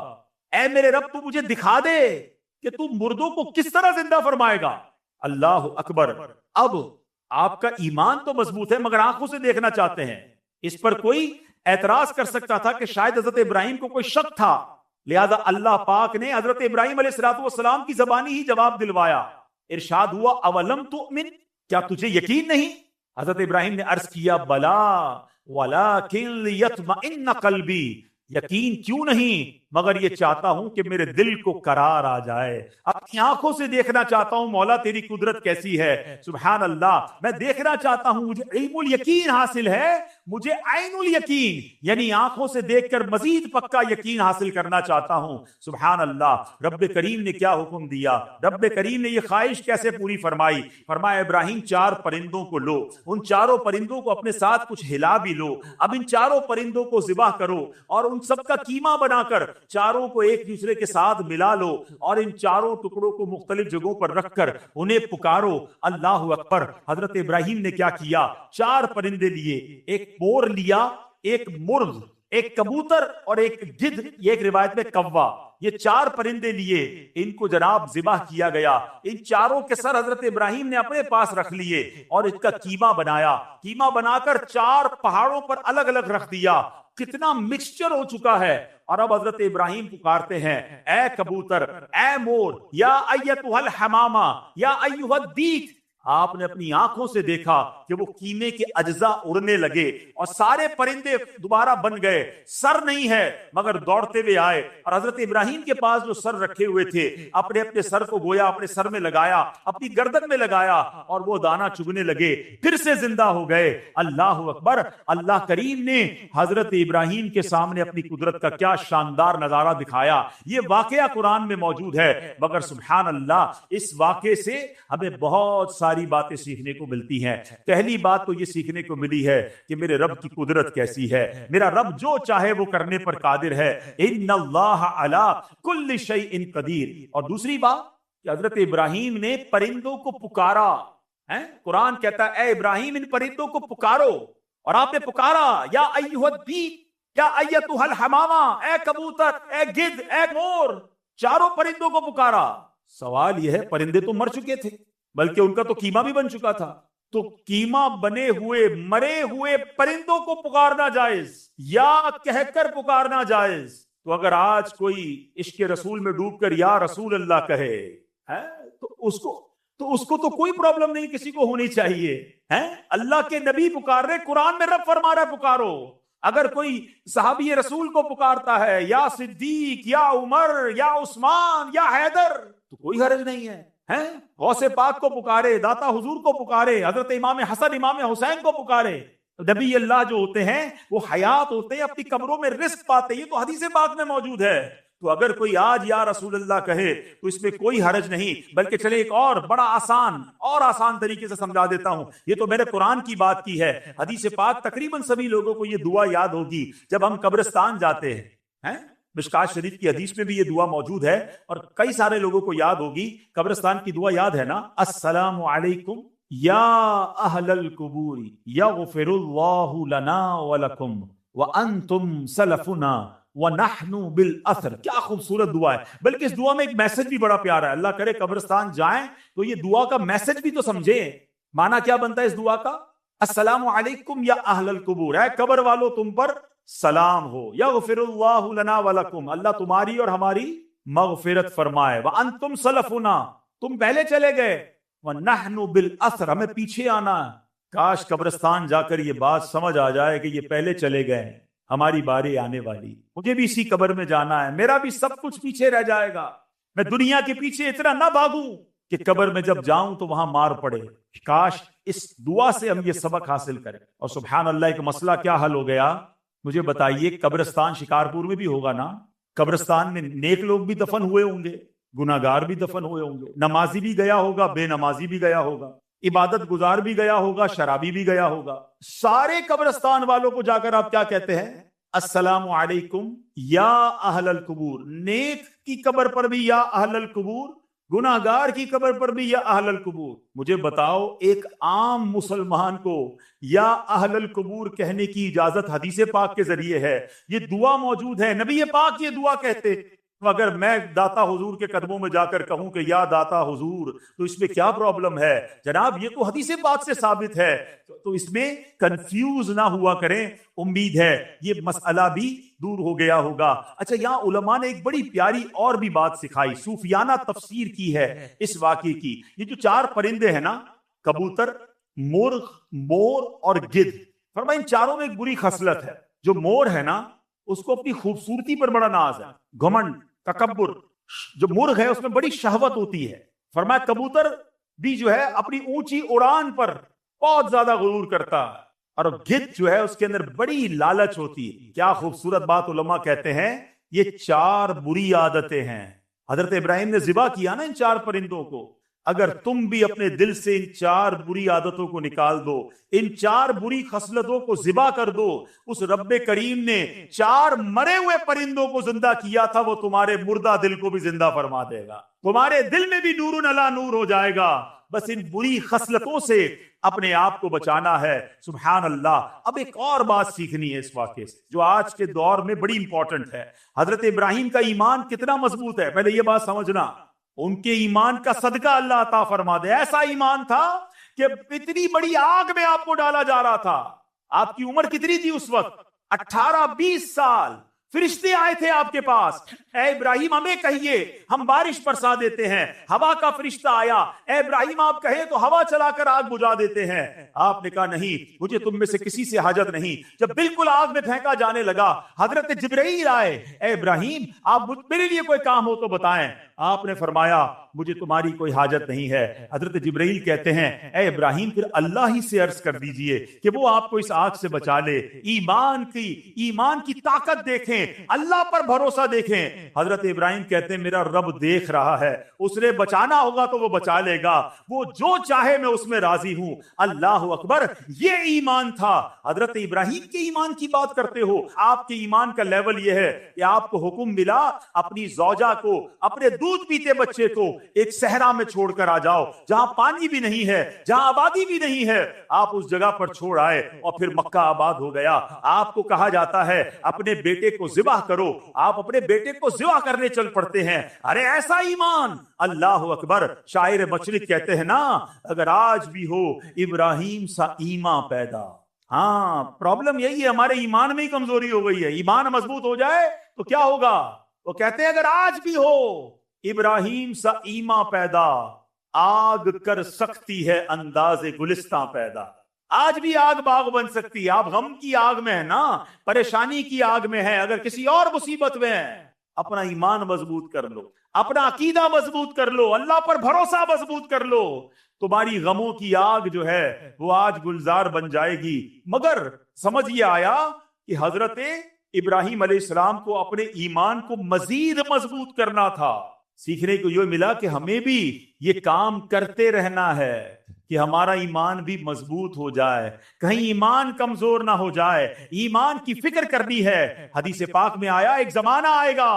اے میرے رب تو مجھے دکھا دے کہ تو مردوں کو کس طرح زندہ فرمائے گا۔ اللہ اکبر، اب آپ کا ایمان تو مضبوط ہے مگر آنکھوں سے دیکھنا چاہتے ہیں، اس پر کوئی اعتراض کر سکتا تھا کہ شاید حضرت ابراہیم کو کوئی شک تھا، لہذا اللہ پاک نے حضرت ابراہیم علیہ الصلوۃ والسلام کی زبانی ہی جواب دلوایا۔ ارشاد ہوا اولم تؤمن، کیا تجھے یقین نہیں؟ حضرت ابراہیم نے عرض کیا بلا ولکن لیطمئن قلبی، یقین کیوں نہیں مگر یہ چاہتا ہوں کہ میرے دل کو قرار آ جائے، اپنی آنکھوں سے دیکھنا چاہتا ہوں مولا تیری قدرت کیسی ہے، سبحان اللہ، میں دیکھنا چاہتا ہوں، مجھے علم الیقین حاصل ہے، مجھے عین الیقین یعنی آنکھوں سے دیکھ کر مزید پکا یقین حاصل کرنا چاہتا ہوں۔ سبحان اللہ، رب کریم نے کیا حکم دیا، رب کریم نے یہ خواہش کیسے پوری فرمائی؟ فرمایا ابراہیم 4 پرندوں کو لو، ان چاروں پرندوں کو اپنے ساتھ کچھ ہلا بھی لو، اب ان چاروں پرندوں کو ذبح کرو اور ان سب کا قیمہ بنا کر چاروں کو ایک دوسرے کے ساتھ ملا لو اور ان چاروں ٹکڑوں کو مختلف جگہوں پر رکھ کر انہیں پکارو، اللہ اکبر۔ حضرت ابراہیم نے کیا کیا؟ 4 پرندے لیے، ایک مور لیا، ایک مرغ، ایک کبوتر اور ایک گدھ، یہ ایک روایت میں کوا، یہ 4 پرندے لیے، ان کو جناب ذبح کیا گیا، ان چاروں کے سر حضرت ابراہیم نے اپنے پاس رکھ لیے اور اس کا قیمہ بنایا، قیمہ بنا کر 4 پہاڑوں پر الگ الگ رکھ دیا، کتنا مکسچر ہو چکا ہے۔ اور اب حضرت ابراہیم پکارتے ہیں اے کبوتر، اے مور، یا ایتھا الحمامہ، یا ایھا الدیک، آپ نے اپنی آنکھوں سے دیکھا کہ وہ قیمے کے اجزاء اڑنے لگے اور سارے پرندے دوبارہ بن گئے، سر نہیں ہے مگر دوڑتے ہوئے آئے اور حضرت ابراہیم کے پاس جو سر رکھے ہوئے تھے اپنے اپنے سر کو گویا اپنے سر میں لگایا، اپنی گردن میں لگایا اور وہ دانا چگنے لگے، پھر سے زندہ ہو گئے۔ اللہ اکبر۔ اللہ کریم نے حضرت ابراہیم کے سامنے اپنی قدرت کا کیا شاندار نظارہ دکھایا، یہ واقعہ قرآن میں موجود ہے، مگر سبحان اللہ اس واقعے سے ہمیں بہت ساری باتیں سیکھنے کو ملتی ہیں۔ پہلی بات تو یہ سیکھنے کو ملی ہے کہ میرے رب کی قدرت کیسی ہے، میرا رب جو چاہے وہ کرنے پر قادر ہے، ان اللہ علی کل شیء قدیر۔ اور دوسری بات کہ حضرت ابراہیم نے پرندوں کو پکارا، قرآن کہتا ہے اے ابراہیم ان پرندوں کو پکارو، اور آپ نے پکارا یا ایھا الدیک، یا ایتھا الحمامہ، اے کبوتر، اے گدھ، اے مور، چاروں پرندوں کو پکارا۔ سوال یہ ہے پرندے تو مر چکے تھے بلکہ ان کا تو قیمہ بھی بن چکا تھا، تو قیمہ بنے ہوئے مرے ہوئے پرندوں کو پکارنا جائز یا کہہ کر پکارنا جائز؟ تو اگر آج کوئی عشق رسول میں ڈوب کر یا رسول اللہ کہے تو اس کو تو کوئی پرابلم نہیں کسی کو ہونی چاہیے، اللہ کے نبی پکار رہے، قرآن میں رب فرما رہا ہے پکارو۔ اگر کوئی صحابی رسول کو پکارتا ہے یا صدیق یا عمر یا عثمان یا حیدر تو کوئی حرج نہیں ہے، غوث پاک کو پکارے، داتا حضور کو پکارے، حضرت امام حسن امام حسین کو پکارے۔ نبی اللہ جو ہوتے ہیں وہ حیات ہوتے ہیں، اپنی قبروں میں رزق پاتے ہیں، یہ تو حدیث پاک میں موجود ہے۔ تو اگر کوئی آج یا رسول اللہ کہے تو اس میں کوئی حرج نہیں، بلکہ چلے ایک اور بڑا آسان طریقے سے سمجھا دیتا ہوں، یہ تو میں نے قرآن کی بات کی ہے، حدیث پاک تقریباً سبھی لوگوں کو یہ دعا یاد ہوگی جب ہم قبرستان جاتے ہیں، مشکات شریف کی حدیث میں بھی یہ دعا موجود ہے اور کئی سارے لوگوں کو یاد ہوگی۔ قبرستان کی دعا یاد ہے نا، السلام علیکم یا اہل القبور یغفر اللہ لنا ولکم وانتم سلفنا ونحن بالاثر۔ کیا خوبصورت دعا ہے، بلکہ اس دعا میں ایک میسج بھی بڑا پیارا ہے۔ اللہ کرے قبرستان جائیں تو یہ دعا کا میسج بھی تو سمجھیں، معنی کیا بنتا ہے اس دعا کا؟ السلام علیکم یا اہل القبور، اے قبر والو تم پر سلام ہو، یغفر اللہ لنا ولکم، اللہ تمہاری اور ہماری مغفرت فرمائے، وانتم سلفنا، تم پہلے چلے گئے، ونحن بالاثر، ہمیں پیچھے آنا۔ کاش قبرستان جا کر یہ بات سمجھ آ جائے کہ یہ پہلے چلے گئے، ہماری باری آنے والی، مجھے بھی اسی قبر میں جانا ہے، میرا بھی سب کچھ پیچھے رہ جائے گا، میں دنیا کے پیچھے اتنا نہ بھاگوں کہ قبر میں جب جاؤں تو وہاں مار پڑے۔ کاش اس دعا سے ہم یہ سبق حاصل کریں۔ اور سبحان اللہ ایک مسئلہ کیا حل ہو گیا، مجھے بتائیے، قبرستان شکارپور میں بھی ہوگا نا، قبرستان میں نیک لوگ بھی دفن ہوئے ہوں گے، گناہگار بھی دفن ہوئے ہوں گے، نمازی بھی گیا ہوگا، بے نمازی بھی گیا ہوگا، عبادت گزار بھی گیا ہوگا، شرابی بھی گیا ہوگا۔ سارے قبرستان والوں کو جا کر آپ کیا کہتے ہیں؟ السلام علیکم یا اہل القبور، نیک کی قبر پر بھی یا اہل القبور، گناہگار کی قبر پر بھی یا اہل القبور۔ مجھے بتاؤ ایک عام مسلمان کو یا اہل القبور کہنے کی اجازت حدیث پاک کے ذریعے ہے، یہ دعا موجود ہے، نبی پاک یہ دعا کہتے، تو اگر میں داتا حضور کے قدموں میں جا کر کہوں کہ یا داتا حضور تو اس میں کیا پرابلم ہے؟ جناب یہ تو حدیث پاک سے ثابت ہے، تو اس میں کنفیوز نہ ہوا کریں۔ امید ہے یہ مسئلہ بھی دور ہو گیا ہوگا۔ اچھا، یہاں علماء نے ایک بڑی پیاری اور بھی بات سکھائی، صوفیانہ تفسیر کی ہے اس واقعے کی۔ یہ جو 4 پرندے ہیں نا، کبوتر، مرغ، مور اور گدھ، فرمایا ان چاروں میں ایک بری خصلت ہے۔ جو مور ہے نا، اس کو اپنی خوبصورتی پر بڑا ناز ہے، گھمنڈ، تکبر۔ جو مرغ ہے اس میں بڑی شہوت ہوتی ہے۔ فرمایا کبوتر بھی جو ہے اپنی اونچی اڑان پر بہت زیادہ غرور کرتا ہے، اور گدھ جو ہے اس کے اندر بڑی لالچ ہوتی ہے۔ کیا خوبصورت بات علماء کہتے ہیں، یہ 4 بری عادتیں ہیں۔ حضرت ابراہیم نے ذبح کیا نا ان 4 پرندوں کو، اگر تم بھی اپنے دل سے ان 4 بری عادتوں کو نکال دو، ان 4 بری خصلتوں کو ذبح کر دو، اس رب کریم نے 4 مرے ہوئے پرندوں کو زندہ کیا تھا، وہ تمہارے مردہ دل کو بھی زندہ فرما دے گا، تمہارے دل میں بھی نور علی نور ہو جائے گا۔ بس ان بری خصلتوں سے اپنے آپ کو بچانا ہے۔ سبحان اللہ۔ اب ایک اور بات سیکھنی ہے اس واقعے سے جو آج کے دور میں بڑی امپورٹنٹ ہے۔ حضرت ابراہیم کا ایمان کتنا مضبوط ہے، پہلے یہ بات سمجھنا۔ ان کے ایمان کا صدقہ اللہ عطا فرما دے۔ ایسا ایمان تھا کہ اتنی بڑی آگ میں آپ کو ڈالا جا رہا تھا۔ آپ کی عمر کتنی تھی اس وقت؟ 18-20 سال۔ فرشتے آئے تھے آپ کے پاس، اے ابراہیم ہمیں کہیے ہم بارش برسا دیتے ہیں۔ ہوا کا فرشتہ آیا، اے ابراہیم آپ کہیں تو ہوا چلا کر آگ بجھا دیتے ہیں۔ آپ نے کہا نہیں، مجھے تم میں سے کسی سے حاجت نہیں۔ جب بالکل آگ میں پھینکا جانے لگا، حضرت جبرائیل آئے، اے ابراہیم آپ میرے لیے کوئی کام ہو تو بتائیں۔ آپ نے فرمایا مجھے تمہاری کوئی حاجت نہیں ہے۔ حضرت جبرائیل کہتے ہیں اے ابراہیم پھر اللہ ہی سے عرض کر دیجئے کہ وہ آپ کو اس آگ سے بچا لے۔ ایمان کی طاقت دیکھیں، اللہ پر بھروسہ دیکھیں۔ حضرت ابراہیم کہتے ہیں میرا رب دیکھ رہا ہے، اس نے بچانا ہوگا تو وہ بچا لے گا، وہ جو چاہے میں اس میں راضی ہوں۔ اللہ اکبر۔ یہ ایمان تھا۔ حضرت ابراہیم کے ایمان کی بات کرتے ہو، آپ کے ایمان کا لیول یہ ہے کہ آپ کو حکم ملا اپنی زوجہ کو، اپنے دودھ پیتے بچے کو ایک صحرا میں چھوڑ کر آ جاؤ، جہاں پانی بھی نہیں ہے، جہاں آبادی بھی نہیں ہے۔ آپ اس جگہ پر چھوڑ آئے اور پھر مکہ آباد ہو گیا۔ آپ کو کہا جاتا ہے اپنے بیٹے کو ذبح کرو، آپ اپنے بیٹے کو ذبح کرنے چل پڑتے ہیں۔ ارے ایسا ایمان! اللہ اکبر۔ شاعر مشرق کہتے ہیں نا، اگر آج بھی ہو ابراہیم سا ایمان پیدا۔ ہاں، پرابلم یہی ہے، ہمارے ایمان میں ہی کمزوری ہو گئی ہے۔ ایمان مضبوط ہو جائے تو کیا ہوگا؟ وہ کہتے ہیں اگر آج بھی ہو ابراہیم سا ایمان پیدا، آگ کر سکتی ہے انداز گلستاں پیدا۔ آج بھی آگ باغ بن سکتی ہے۔ آپ غم کی آگ میں ہے نا، پریشانی کی آگ میں ہے، اگر کسی اور مصیبت میں ہے، اپنا ایمان مضبوط کر لو، اپنا عقیدہ مضبوط کر لو، اللہ پر بھروسہ مضبوط کر لو، تمہاری غموں کی آگ جو ہے وہ آج گلزار بن جائے گی۔ مگر سمجھ یہ آیا کہ حضرت ابراہیم علیہ السلام کو اپنے ایمان کو مزید مضبوط کرنا تھا۔ سیکھنے کو یہ ملا کہ ہمیں بھی یہ کام کرتے رہنا ہے کہ ہمارا ایمان بھی مضبوط ہو جائے، کہیں ایمان کمزور نہ ہو جائے۔ ایمان کی فکر کرنی ہے۔ حدیث پاک میں آیا ایک زمانہ آئے گا،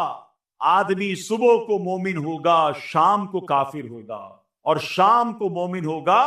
آدمی صبح کو مومن ہوگا، شام کو کافر ہوگا، اور شام کو مومن ہوگا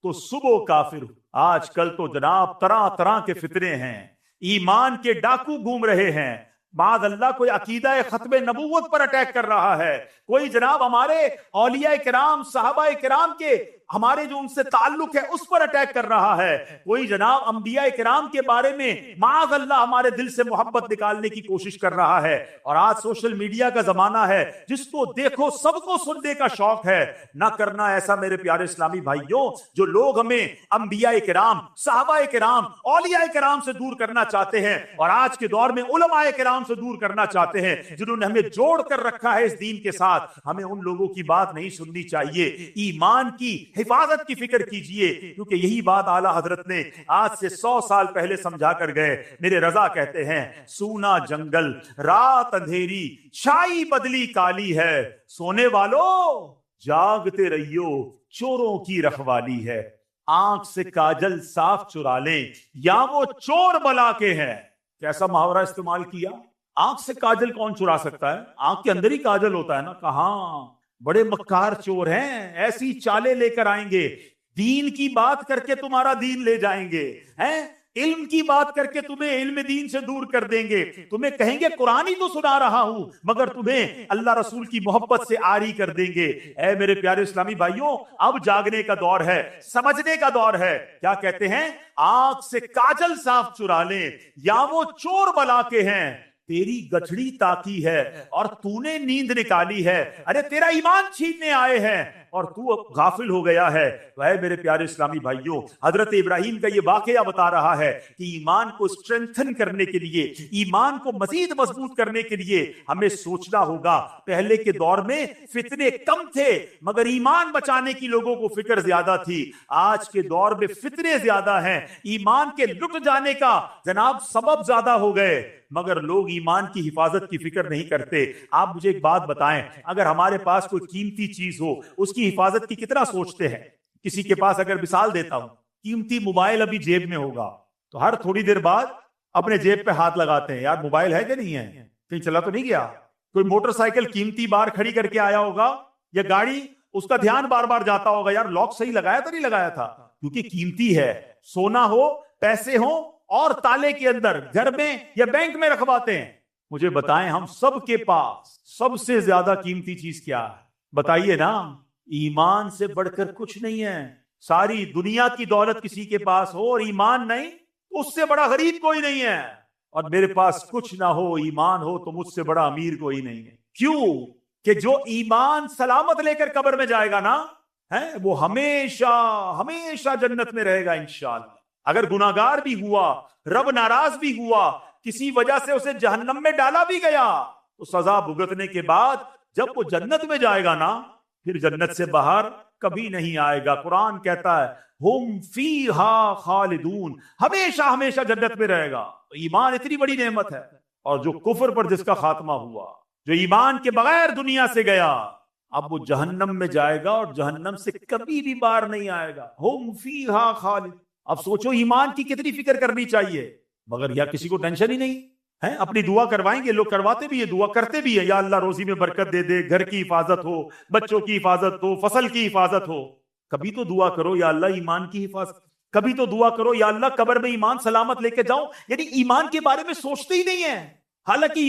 تو صبح کافر ہوگا۔ آج کل تو جناب طرح طرح کے فتنے ہیں، ایمان کے ڈاکو گھوم رہے ہیں۔ معاذ اللہ کوئی عقیدہ ختم نبوت پر اٹیک کر رہا ہے، کوئی جناب ہمارے اولیاء کرام، صحابہ کرام کے ہمارے جو ان سے تعلق ہے اس پر اٹیک کر رہا ہے، کوئی جناب انبیاء کرام کے بارے میں معاذ اللہ ہمارے دل سے محبت نکالنے کی کوشش کر رہا ہے۔ اور آج سوشل میڈیا کا زمانہ ہے، جس کو دیکھو سب کو سننے کا شوق ہے۔ نہ کرنا ایسا میرے پیارے اسلامی بھائیوں، جو لوگ ہمیں انبیاء کرام، صحابہ کرام، اولیاء کرام سے دور کرنا چاہتے ہیں، اور آج کے دور میں علماء کرام سے دور کرنا چاہتے ہیں، جنہوں نے ہمیں جوڑ کر رکھا ہے اس دین کے ساتھ، ہمیں ان لوگوں کی بات نہیں سننی چاہیے۔ ایمان کی حفاظت کی فکر کیجئے، کیونکہ یہی بات اعلیٰ حضرت نے آج سے 100 سال پہلے سمجھا کر گئے۔ میرے رضا کہتے ہیں سونا جنگل، رات اندھیری، چھائی بدلی کالی ہے، سونے والوں جاگتے رہیو، چوروں کی رکھوالی ہے۔ آنکھ سے کاجل صاف چرا لیں یا وہ چور بلا کے ہیں۔ کیسا محاورہ استعمال کیا؟ آنکھ سے کاجل کون چرا سکتا ہے؟ آنکھ کے اندر ہی کاجل ہوتا ہے نا۔ کہاں بڑے مکار چور ہیں، ایسی چالیں لے کر آئیں گے، دین کی بات کر کے تمہارا دین لے جائیں گے، ہیں علم کی بات کر کے تمہیں علم دین سے دور کر دیں گے، تمہیں کہیں گے قرآن ہی تو سنا رہا ہوں، مگر تمہیں اللہ رسول کی محبت سے عاری کر دیں گے۔ اے میرے پیارے اسلامی بھائیوں، اب جاگنے کا دور ہے، سمجھنے کا دور ہے۔ کیا کہتے ہیں؟ آنکھ سے کاجل صاف چرا لیں، یا وہ چور بلا کے ہیں، تیری گٹھڑی تاکی ہے اور تو نے نیند نکالی ہے، ارے تیرا ایمان چھیننے آئے ہیں اور تو غافل ہو گیا ہے۔ تو اے میرے پیارے اسلامی بھائیوں، حضرت ابراہیم کا یہ واقعہ بتا رہا ہے کہ ایمان کو اسٹرینتھن کرنے کے لیے، ایمان کو مزید مضبوط کرنے کے لیے ہمیں سوچنا ہوگا۔ پہلے کے دور میں فتنے کم تھے مگر ایمان بچانے کی لوگوں کو فکر زیادہ تھی۔ آج کے دور میں فتنے زیادہ ہیں، ایمان کے لٹ جانے کا جناب سبب زیادہ ہو گئے، مگر لوگ ایمان کی حفاظت کی فکر نہیں کرتے۔ آپ مجھے ایک بات بتائیں، اگر ہمارے پاس کوئی قیمتی چیز ہو، اس کی حفاظت کی کتنا سوچتے ہیں؟ کسی کے پاس اگر مثال دیتا ہوں، قیمتی موبائل ابھی جیب میں ہوگا تو ہر تھوڑی دیر بعد اپنے جیب پہ ہاتھ لگاتے ہیں، یار موبائل ہے کہ نہیں ہے، کہیں چلا تو نہیں گیا۔ کوئی موٹر سائیکل قیمتی بار کھڑی کر کے آیا ہوگا یا گاڑی، اس کا دھیان بار بار جاتا ہوگا، یار لاک صحیح لگایا تو نہیں لگایا تھا، کیونکہ قیمتی ہے۔ سونا ہو، پیسے ہوں اور تالے کے اندر گھر میں یا بینک میں رکھواتے ہیں۔ مجھے بتائیں، ہم سب کے پاس سب سے زیادہ قیمتی چیز کیا ہے؟ بتائیے نا۔ ایمان سے بڑھ کر کچھ نہیں ہے۔ ساری دنیا کی دولت کسی کے پاس ہو اور ایمان نہیں، اس سے بڑا غریب کوئی نہیں ہے۔ اور میرے پاس کچھ نہ ہو، ایمان ہو، تو مجھ سے بڑا امیر کوئی نہیں ہے۔ کیوں؟ کہ جو ایمان سلامت لے کر قبر میں جائے گا نا، وہ ہمیشہ ہمیشہ جنت میں رہے گا انشاءاللہ۔ اگر گناہگار بھی ہوا، رب ناراض بھی ہوا، کسی وجہ سے اسے جہنم میں ڈالا بھی گیا، تو سزا بھگتنے کے بعد جب وہ جنت میں جائے گا نا، پھر جنت سے باہر کبھی نہیں آئے گا۔ قرآن کہتا ہے ہم فیہا خالدون، ہمیشہ ہمیشہ جنت میں رہے گا۔ ایمان اتنی بڑی نعمت ہے، اور جو کفر پر جس کا خاتمہ ہوا، جو ایمان کے بغیر دنیا سے گیا، اب وہ جہنم میں جائے گا اور جہنم سے کبھی بھی باہر نہیں آئے گا۔ ہم فیہا خالد۔ اب سوچو ایمان کی کتنی فکر کرنی چاہیے، مگر یا کسی کو ٹینشن ہی نہیں ہے۔ اپنی دعا کروائیں گے، لوگ کرواتے بھی ہے، دعا کرتے بھی ہے، یا اللہ روزی میں برکت دے دے، گھر کی حفاظت ہو، بچوں کی حفاظت ہو، فصل کی حفاظت ہو۔ کبھی تو دعا کرو یا اللہ ایمان کی حفاظت، کبھی تو دعا کرو یا اللہ قبر میں ایمان سلامت لے کے جاؤں۔ یعنی ایمان کے بارے میں سوچتے ہی نہیں ہے، حالانکہ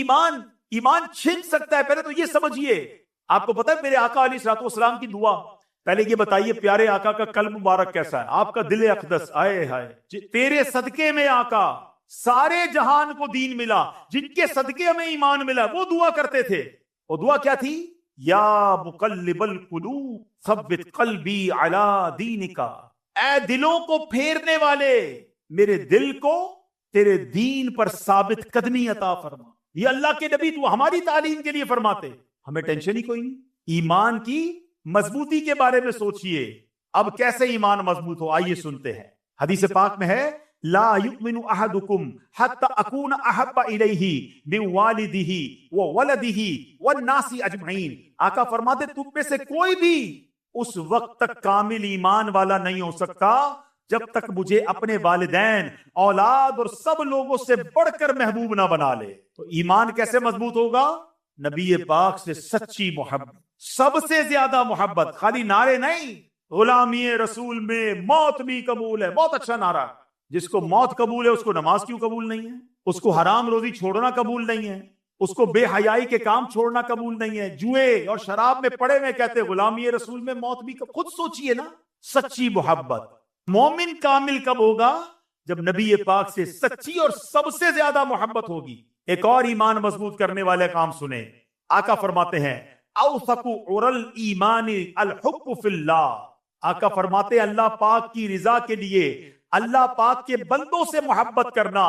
ایمان چھن سکتا ہے۔ پہلے تو یہ سمجھیے، آپ کو پتا ہے میرے آقا علیہ الصلوۃ والسلام کی دعا، پہلے یہ بتائیے پیارے آقا کا قلب مبارک کیسا ہے، آپ کا دل اقدس، آئے ہائے تیرے صدقے میں آقا سارے جہان کو دین ملا، جن کے صدقے میں ایمان ملا، وہ دعا کرتے تھے۔ وہ دعا کیا تھی؟ یا مقلب القلوب ثبت قلبی علی دینک، اے دلوں کو پھیرنے والے، میرے دل کو تیرے دین پر ثابت قدمی عطا فرما۔ یہ اللہ کے نبی تو ہماری تعلیم کے لیے فرماتے، ہمیں ٹینشن ہی کوئی نہیں۔ ایمان کی مضبوطی کے بارے میں سوچئے، اب کیسے ایمان مضبوط ہو، آئیے سنتے ہیں۔ حدیث پاک میں ہے لا یؤمن احدکم حتی اکون احب الیہ من والدہ وولدہ والناس اجمعین۔ آقا فرماتے تم میں سے کوئی بھی اس وقت تک کامل ایمان والا نہیں ہو سکتا جب تک مجھے اپنے والدین، اولاد اور سب لوگوں سے بڑھ کر محبوب نہ بنا لے۔ تو ایمان کیسے مضبوط ہوگا؟ نبی پاک سے سچی محبت، سب سے زیادہ محبت، خالی نعرے نہیں، غلامی رسول میں موت بھی قبول ہے، بہت اچھا نعرہ۔ جس کو موت قبول ہے اس کو نماز کیوں قبول نہیں ہے؟ اس کو حرام روزی چھوڑنا قبول نہیں ہے؟ اس کو بے حیائی کے کام چھوڑنا قبول نہیں ہے؟ جوئے اور شراب میں پڑے ہوئے کہتے غلامی رسول میں موت بھی خود سوچئے نا، سچی محبت۔ مومن کامل کب ہوگا؟ جب نبی پاک سے سچی اور سب سے زیادہ محبت ہوگی۔ ایک اور ایمان مضبوط کرنے والے کام سنیں، آقا فرماتے ہیں اوثق عرل ایمان الحب فی اللہ۔ آقا فرماتے ہیں اللہ پاک کی رضا کے لیے اللہ پاک کے بندوں سے محبت کرنا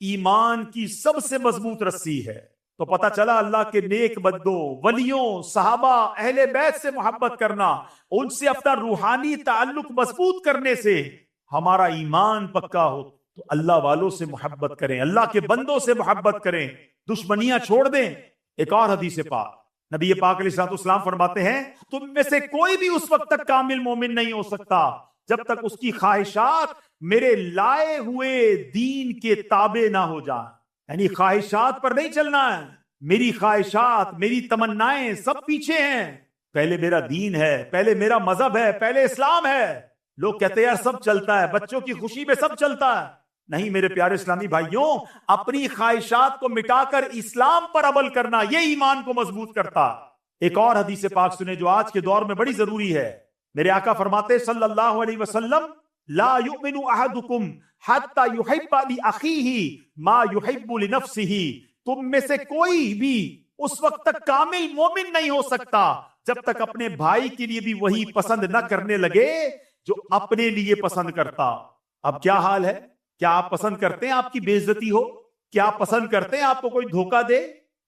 ایمان کی سب سے مضبوط رسی ہے۔ تو پتہ چلا اللہ کے نیک بندوں، ولیوں، صحابہ، اہل بیت سے محبت کرنا، ان سے اپنا روحانی تعلق مضبوط کرنے سے ہمارا ایمان پکا ہو۔ تو اللہ والوں سے محبت کریں، اللہ کے بندوں سے محبت کریں، دشمنیاں چھوڑ دیں۔ ایک اور حدیث پاک نبی پاک علیہ الصلوۃ والسلام فرماتے ہیں تم میں سے کوئی بھی اس وقت تک کامل مومن نہیں ہو سکتا جب تک اس کی خواہشات میرے لائے ہوئے دین کے تابع نہ ہو جائیں۔ یعنی خواہشات پر نہیں چلنا ہے، میری خواہشات، میری تمنائیں سب پیچھے ہیں، پہلے میرا دین ہے، پہلے میرا مذہب ہے، پہلے اسلام ہے۔ لوگ کہتے ہیں یار سب چلتا ہے، بچوں کی خوشی میں سب چلتا ہے، نہیں میرے پیارے اسلامی بھائیوں، اپنی خواہشات کو مٹا کر اسلام پر عمل کرنا یہ ایمان کو مضبوط کرتا۔ ایک اور حدیث پاک سنے جو آج کے دور میں بڑی ضروری ہے۔ میرے آقا فرماتے صلی اللہ علیہ وسلم، لا یؤمن احدکم حتی یحب لاخیہ ما یحب لنفسہ، تم میں سے کوئی بھی اس وقت تک کامل مومن نہیں ہو سکتا جب تک اپنے بھائی کے لیے بھی وہی پسند نہ کرنے لگے جو اپنے لیے پسند کرتا۔ اب کیا حال ہے؟ کیا آپ پسند کرتے ہیں آپ کی بے عزتی ہو؟ کیا آپ پسند کرتے ہیں آپ کو کوئی دھوکہ دے؟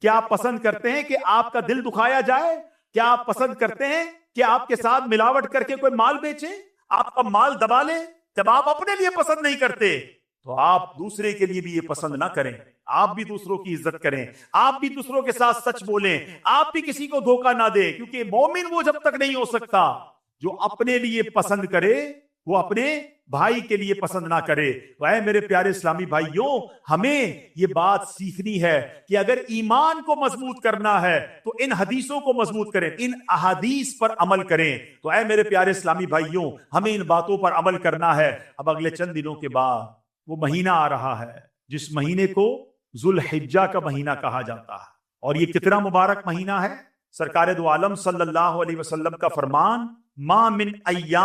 کیا آپ پسند کرتے ہیں کہ آپ کا دل دکھایا جائے؟ کیا آپ پسند کرتے ہیں کہ آپ کے ساتھ ملاوٹ کر کے کوئی مال بیچے، آپ کا مال دبا لے؟ جب آپ اپنے لیے پسند نہیں کرتے تو آپ دوسرے کے لیے بھی یہ پسند نہ کریں۔ آپ بھی دوسروں کی عزت کریں، آپ بھی دوسروں کے ساتھ سچ بولیں، آپ بھی کسی کو دھوکہ نہ دیں، کیونکہ مومن وہ جب تک نہیں ہو سکتا جو اپنے لیے پسند کرے وہ اپنے بھائی کے لیے پسند نہ کرے۔ تو اے میرے پیارے اسلامی بھائیوں، ہمیں یہ بات سیکھنی ہے کہ اگر ایمان کو مضبوط کرنا ہے تو ان حدیثوں کو مضبوط کریں، ان احادیث پر عمل کریں۔ تو اے میرے پیارے اسلامی بھائیوں، ہمیں ان باتوں پر عمل کرنا ہے۔ اب اگلے چند دنوں کے بعد وہ مہینہ آ رہا ہے جس مہینے کو ذو الحجہ کا مہینہ کہا جاتا ہے، اور یہ کتنا مبارک مہینہ ہے۔ سرکار دو عالم صلی اللہ علیہ وسلم کا فرمان، ما من ایام